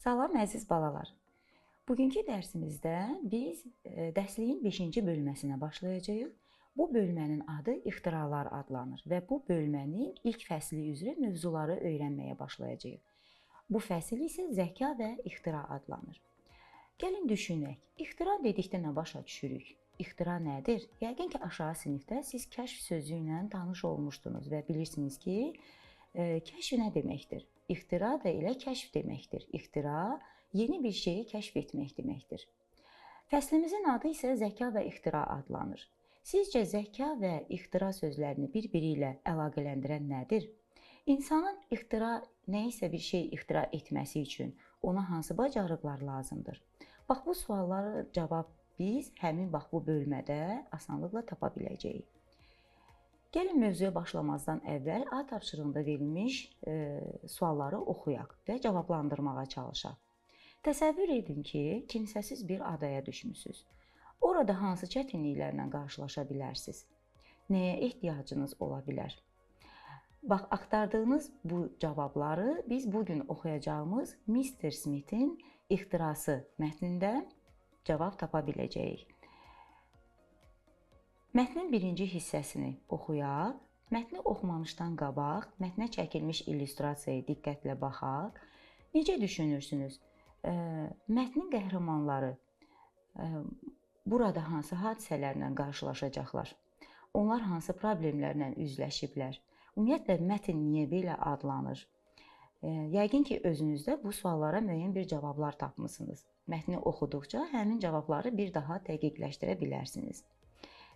Salam əziz balalar. Bugünkü dərsimizdə biz dərsliyin 5-ci bölməsinə başlayacağıq. Bu bölmənin adı ixtiralar adlanır və bu bölmənin ilk fəsli üzrə mövzuları öyrənməyə başlayacağıq. Bu fəsil isə zəka və ixtira adlanır. Gəlin düşünək, ixtira dedikdə nə başa düşürük? İxtira nədir? Yəqin ki, aşağı sinifdə siz kəşf sözü ilə tanış olmuşdunuz və bilirsiniz ki, kəşf nə deməkdir? İxtira da elə kəşf deməkdir. İxtira yeni bir şeyi kəşf etmək deməkdir. Fəslimizin adı isə zəka və ixtira adlanır. Sizcə zəka və ixtira sözlərini bir-biri ilə əlaqələndirən nədir? İnsanın ixtira nəyisə bir şey ixtira etməsi üçün ona hansı bacarıqlar lazımdır? Bax bu suallara cavab biz həmin bu bölmədə asanlıqla tapa biləcəyik. Gəlin mövzuya başlamazdan əvvəl A tapşırığında verilmiş sualları oxuyaq və cavablandırmağa çalışaq. Təsəvvür edin ki, kimsəsiz bir adaya düşmüsünüz. Orada hansı çətinliklərlə qarşılaşa bilərsiniz? Nəyə ehtiyacınız ola bilər? Bax, axtardığınız bu cavabları biz bugün oxuyacağımız Mr. Smith'in ixtirası mətnində cavab tapa biləcəyik. Mətnin birinci hissəsini oxuyaq. Mətni oxumamışdan qabaq mətnə çəkilmiş illüstrasiyaya diqqətlə baxaq. Necə düşünürsünüz? Mətnin qəhrəmanları burada hansı hadisələrlə qarşılaşacaqlar? Onlar hansı problemlərlə üzləşiblər? Ümumiyyətlə, mətn niyə belə adlanır? Yəqin ki, özünüzdə bu suallara müəyyən bir cavablar tapmısınız. Mətni oxuduqca həmin cavabları bir daha dəqiqləşdirə bilərsiniz.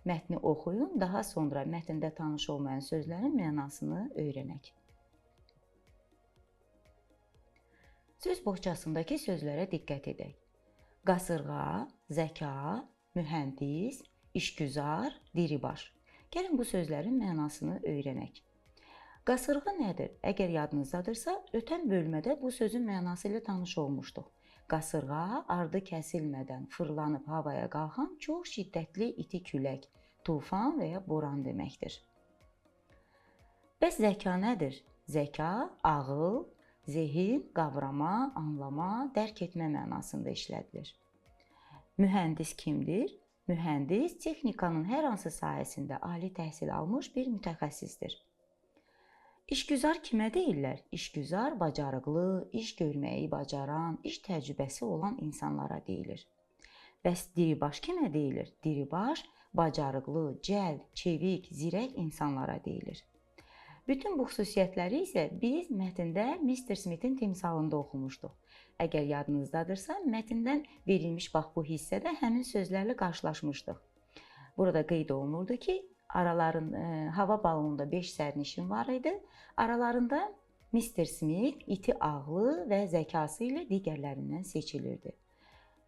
Mətni oxuyun, daha sonra mətndə tanış olmayan sözlərin mənasını öyrənək. Söz boğçasındakı sözlərə diqqət edək. Qasırğa, zəka, mühəndis, işgüzar, diribaş. Gəlin bu sözlərin mənasını öyrənək. Qasırğa nədir? Əgər yadınızdadırsa, ötən bölmədə bu sözün mənası ilə tanış olmuşduq. Qasırğa, ardı kəsilmədən fırlanıb havaya qalxan çox şiddətli iti külək, tufan və ya boran deməkdir. Bəs zəka nədir? Zəka, ağıl, zehin, qavrama, anlama, dərk etmə mənasında işlədilir. Mühəndis kimdir? Mühəndis texnikanın hər hansı sahəsində ali təhsil almış bir mütəxəssisdir. İşgüzar kimə deyirlər? İşgüzar bacarıqlı, iş görməyi bacaran, iş təcrübəsi olan insanlara deyilir. Bəs diribaş kimə deyilir? Diribaş bacarıqlı, cəld, çevik, zirək insanlara deyilir. Bütün bu xüsusiyyətləri isə biz mətndə Mr. Smith'in timsalında oxumuşduq. Əgər yadınızdadırsa, mətndən verilmiş bu hissədə həmin sözlərlə qarşılaşmışdıq. Burada qeyd olunurdu ki, hava balonunda 5 sərnişin var idi. Aralarında Mr. Smith iti ağlı və zəkası ilə digərlərindən seçilirdi.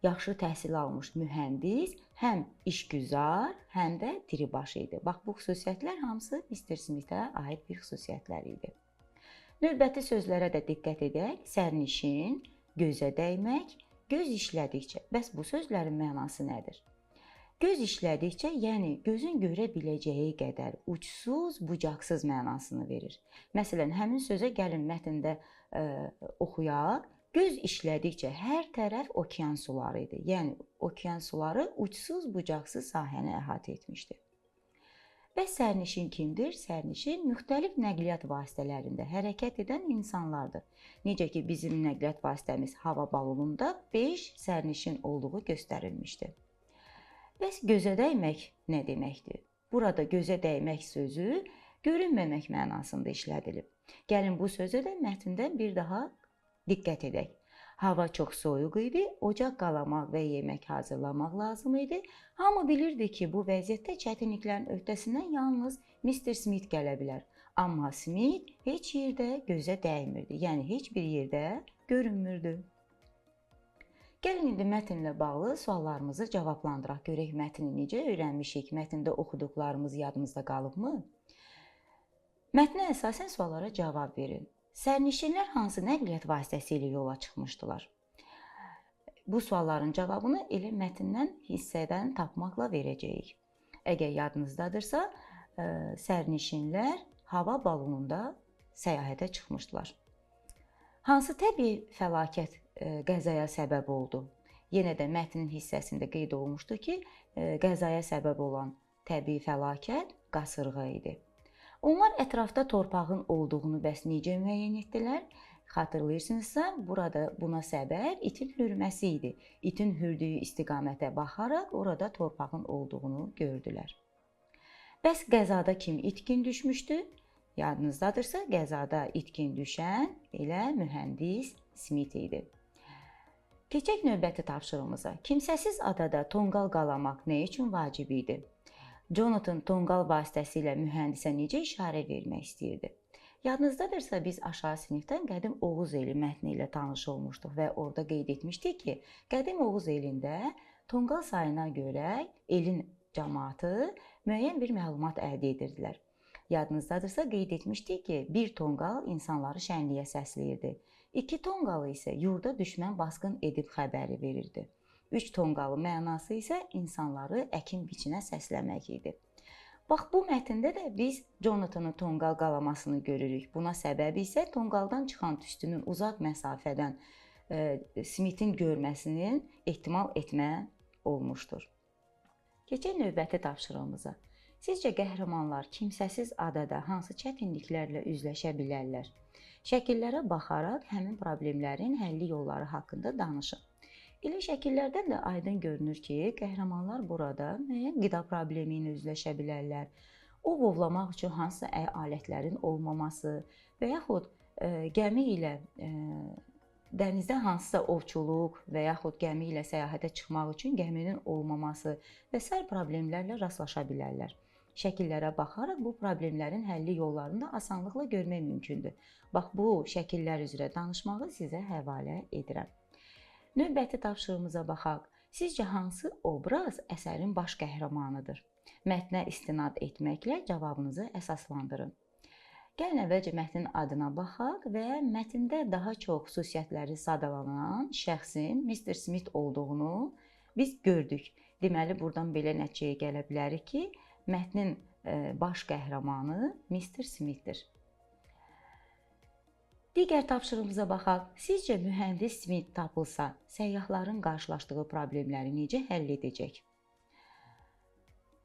Yaxşı təhsil almış mühəndis həm işgüzar, həm də diribaş idi. Bax, bu xüsusiyyətlər hamısı Mr. Smith'ə aid bir xüsusiyyətlər idi. Növbəti sözlərə də diqqət edək. Sərnişin, gözə dəymək, göz işlədikcə. Bəs bu sözlərin mənası nədir? Göz işlədikcə, yəni gözün görə biləcəyi qədər uçsuz, bucaqsız mənasını verir. Məsələn, həmin sözə gəlin mətndə oxuyaq. Göz işlədikcə hər tərəf okean suları idi. Yəni, okean suları uçsuz, bucaqsız sahəni əhatə etmişdi. Bəs sərnişin kimdir? Sərnişin müxtəlif nəqliyyat vasitələrində hərəkət edən insanlardır. Necə ki, bizim nəqliyyat vasitəmiz hava balonunda 5 sərnişin olduğu göstərilmişdir. Bəs gözə dəymək nə deməkdir? Burada gözə dəymək sözü görünməmək mənasında işlədilib. Gəlin bu sözə də mətndən bir daha diqqət edək. Hava çox soyuq idi, ocaq qalamaq və yemək hazırlamaq lazım idi. Hamı bilirdi ki, bu vəziyyətdə çətinliklərin öhdəsindən yalnız Mr. Smith gələ bilər. Amma Smith heç yerdə gözə dəymirdi, yəni heç bir yerdə görünmürdü. Gəlin indi mətnlə bağlı suallarımızı cavablandıraq. Görək mətni necə öyrənmişik, mətndə oxuduqlarımız yadımızda qalıbmı? Mətnə əsasən suallara cavab verin. Sərnişinlər hansı nəqliyyat vasitəsi ilə yola çıxmışdılar? Bu sualların cavabını elə mətndən hissədən tapmaqla verəcəyik. Əgər yadınızdadırsa, sərnişinlər hava balonunda səyahətə çıxmışdılar. Hansı təbii fəlakət qəzaya səbəb oldu. Yenə də mətnin hissəsində qeyd olunmuşdu ki, qəzaya səbəb olan təbii fəlakət qasırğa idi. Onlar ətrafda torpağın olduğunu bəs necə müəyyən etdilər? Xatırlayırsınızsa, burada buna səbəb itin hürməsi idi. İtin hürdüyü istiqamətə baxaraq orada torpağın olduğunu gördülər. Bəs qəzada kim itkin düşmüşdü? Yadınızdadırsa, qəzada itkin düşən elə mühəndis Smith idi. Keçək növbəti tapşırığımıza. Kimsəsiz adada tonqal qalamaq nə üçün vacib idi? Jonathan tonqal vasitəsilə mühəndisə necə işarə vermək istəyirdi? Yadınızdadırsa, biz aşağı sinifdən qədim Oğuz eli mətni ilə tanış olmuşduq və orada qeyd etmişdik ki, qədim Oğuz elində tonqal sayına görə elin cəmaatı müəyyən bir məlumat əldə edirdilər. Yadınızdadırsa, qeyd etmişdik ki, bir tonqal insanları şənliyə səsləyirdi. 2 tonqalı isə yurda düşmən basqın edib xəbəri verirdi. 3 tonqalı mənası isə insanları əkin-biçinə səsləmək idi. Bax, bu mətndə də biz Jonathan'ın tonqal qalamasını görürük. Buna səbəbi isə tonqaldan çıxan tüstünün uzaq məsafədən Smith'in görməsinin ehtimal etmə olmuşdur. Keçək növbəti tapşırığımıza. Sizcə qəhrəmanlar kimsəsiz adada hansı çətinliklərlə üzləşə bilərlər? Şəkillərə baxaraq həmin problemlərin həlli yolları haqqında danışın. Elə şəkillərdən də aydın görünür ki, qəhrəmanlar burada müəyyən qida problemi ilə üzləşə bilərlər. Ov ovlamaq üçün hansısa alətlərin olmaması və yaxud gəmi ilə dənizdə hansısa ovçuluq və yaxud gəmi ilə səyahətə çıxmaq üçün gəminin olmaması və sair problemlərlə rastlaşa bilərlər. Şəkillərə baxaraq bu problemlərin həlli yollarını da asanlıqla görmək mümkündür. Bax, bu şəkillər üzrə danışmağı sizə həvalə edirəm. Növbəti tapşırığımıza baxaq. Sizcə hansı obraz əsərin baş qəhrəmanıdır? Mətnə istinad etməklə cavabınızı əsaslandırın. Gəlin əvvəlcə mətnin adına baxaq və mətndə daha çox xüsusiyyətləri sadalanan şəxsin Mr. Smith olduğunu biz gördük. Deməli, buradan belə nəticəyə gələ bilərik ki, mətnin baş qəhrəmanı Mr. Smith'dir. Digər tapşırığımıza baxaq. Sizcə mühəndis Smith tapılsa, səyyahların qarşılaşdığı problemləri necə həll edəcək?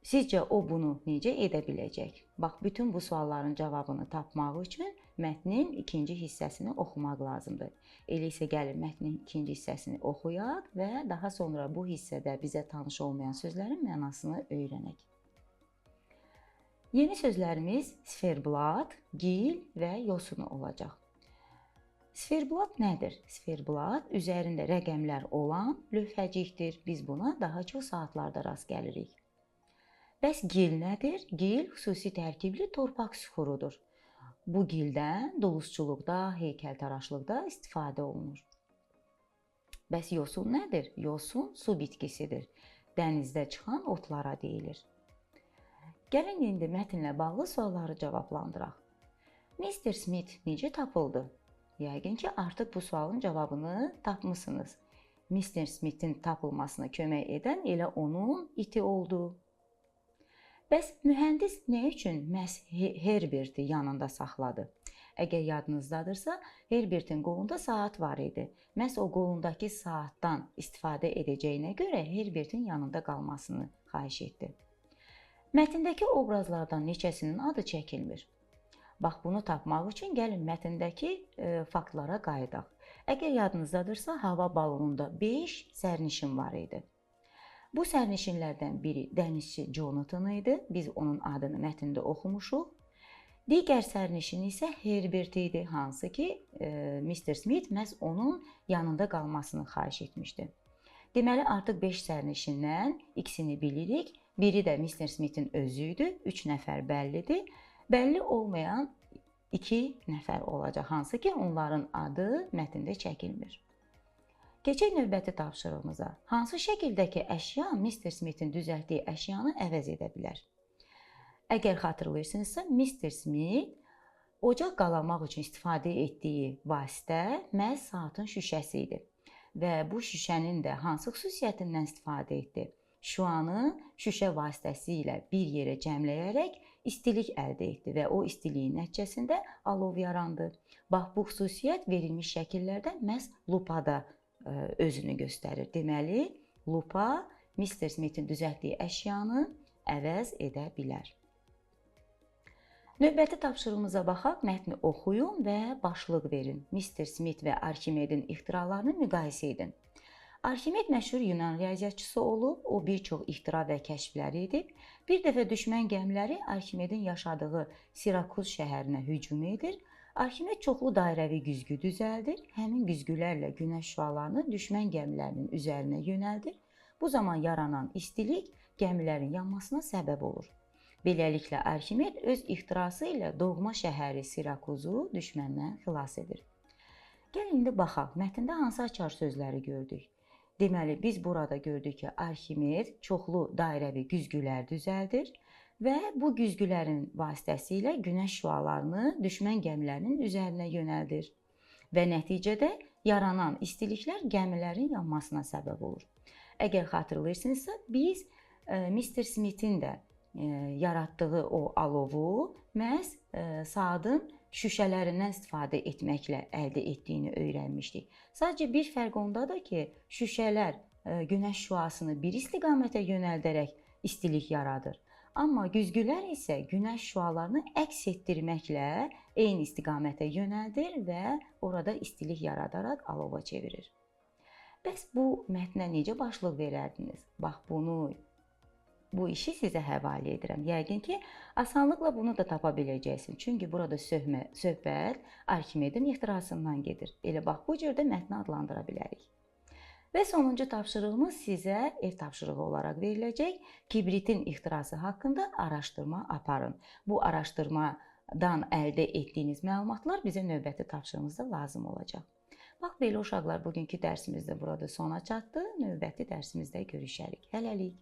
Sizcə o bunu necə edə biləcək? Bax, bütün bu sualların cavabını tapmaq üçün mətnin ikinci hissəsini oxumaq lazımdır. Elə isə gəlin mətnin ikinci hissəsini oxuyaq və daha sonra bu hissədə bizə tanış olmayan sözlərin mənasını öyrənək. Yeni sözlərimiz sferblat, gil və yosun olacaq. Sferblat nədir? Sferblat üzərində rəqəmlər olan lövhəcikdir. Biz buna daha çox saatlarda rast gəlirik. Bəs gil nədir? Gil xüsusi tərkibli torpaq süxurudur. Bu gildən dulusçuluqda, heykəltaraşlıqda istifadə olunur. Bəs yosun nədir? Yosun su bitkisidir. Dənizdə çıxan otlara deyilir. Gəlin indi mətnlə bağlı sualları cavablandıraq. Mr. Smith necə tapıldı? Yəqin ki, artıq bu sualın cavabını tapmısınız. Mr. Smith'in tapılmasına kömək edən elə onun iti oldu. Bəs mühəndis nə üçün məhz Herberti yanında saxladı? Əgər yadınızdadırsa, Herbertin qolunda saat var idi. Məhz o qolundakı saatdan istifadə edəcəyinə görə Herbertin yanında qalmasını xahiş etdi. Mətndəki obrazlardan neçəsinin adı çəkilmir? Bax, bunu tapmaq üçün gəlin mətndəki faktlara qayıdaq. Əgər yadınızdadırsa, hava balonunda 5 sərnişin var idi. Bu sərnişinlərdən biri dənizçi Jonathan idi. Biz onun adını mətndə oxumuşuq. Digər sərnişin isə Herbert idi, hansı ki, Mr. Smith məhz onun yanında qalmasını xahiş etmişdi. Deməli, artıq 5 sərnişindən ikisini bilirik. Biri də Mr. Smith'in özü idi. 3 nəfər bəllidir. Bəlli olmayan 2 nəfər olacaq, hansı ki, onların adı mətndə çəkilmir. Keçək növbəti tapşırığımıza. Hansı şəkildəki əşya Mr. Smith'in düzəltdiyi əşyanı əvəz edə bilər? Əgər xatırlayırsınızsa, Mr. Smith ocaq qalamaq üçün istifadə etdiyi vasitə məhz saatın şüşəsi idi. Və bu şüşənin də hansı xüsusiyyətindən istifadə etdi? Şüanı şüşə vasitəsilə bir yerə cəmləyərək istilik əldə etdi və o istiliyin nəticəsində alov yarandı. Bax, bu xüsusiyyət verilmiş şəkillərdə məhz lupada özünü göstərir. Deməli, lupa Mr. Smith-in düzəltdiyi əşyanı əvəz edə bilər. Növbəti tapşırığımıza baxaq, mətni oxuyun və başlıq verin. Mr. Smith və Arkimedin ixtiralarını müqayisə edin. Arkimed məşhur Yunan riyaziyyatçısı olub, o bir çox ixtira və kəşflər edib. Bir dəfə düşmən gəmiləri Arkimedin yaşadığı Sirakuz şəhərinə hücum edir. Arkimed çoxlu dairəvi güzgü düzəldir. Həmin güzgülərlə günəş şüalarını düşmən gəmilərinin üzərinə yönəldir. Bu zaman yaranan istilik gəmilərin yanmasına səbəb olur. Beləliklə Arkimed öz ixtirası ilə doğma şəhəri Sirakuzu düşməndən xilas edir. Gəlin indi baxaq, mətndə hansı açar sözləri gördük? Deməli, biz burada gördük ki, Arkimed çoxlu dairəvi güzgülər düzəldir və bu güzgülərin vasitəsilə günəş şüalarını düşmən gəmilərinin üzərinə yönəldir və nəticədə yaranan istiliklər gəmilərin yanmasına səbəb olur. Əgər xatırlayırsınızsa, biz Mr. Smith-in də yaratdığı o alovu məhz saatın şüşələrindən istifadə etməklə əldə etdiyini öyrənmişdik. Sadəcə bir fərq ondadır ki, şüşələr günəş şüasını bir istiqamətə yönəldərək istilik yaradır. Amma güzgülər isə günəş şüalarını əks etdirməklə eyni istiqamətə yönəldir və orada istilik yaradaraq alova çevirir. Bəs bu mətnə necə başlıq verərdiniz? Bax, bu işi sizə həvalə edirəm. Yəqin ki, asanlıqla bunu da tapa biləcəksiniz. Çünki burada söhbət Arkimedin ixtirasından gedir. Elə bax, bu cür də mətni adlandıra bilərik. Və sonuncu tapşırığımız sizə ev tapşırığı olaraq veriləcək. Kibritin ixtirası haqqında araşdırma aparın. Bu araşdırmadan əldə etdiyiniz məlumatlar bizə növbəti tapşırığımızda lazım olacaq. Bax, belə uşaqlar, bugünkü dərsimizdə burada sona çatdı. Növbəti dərsimizdə görüşərik. Hələlik.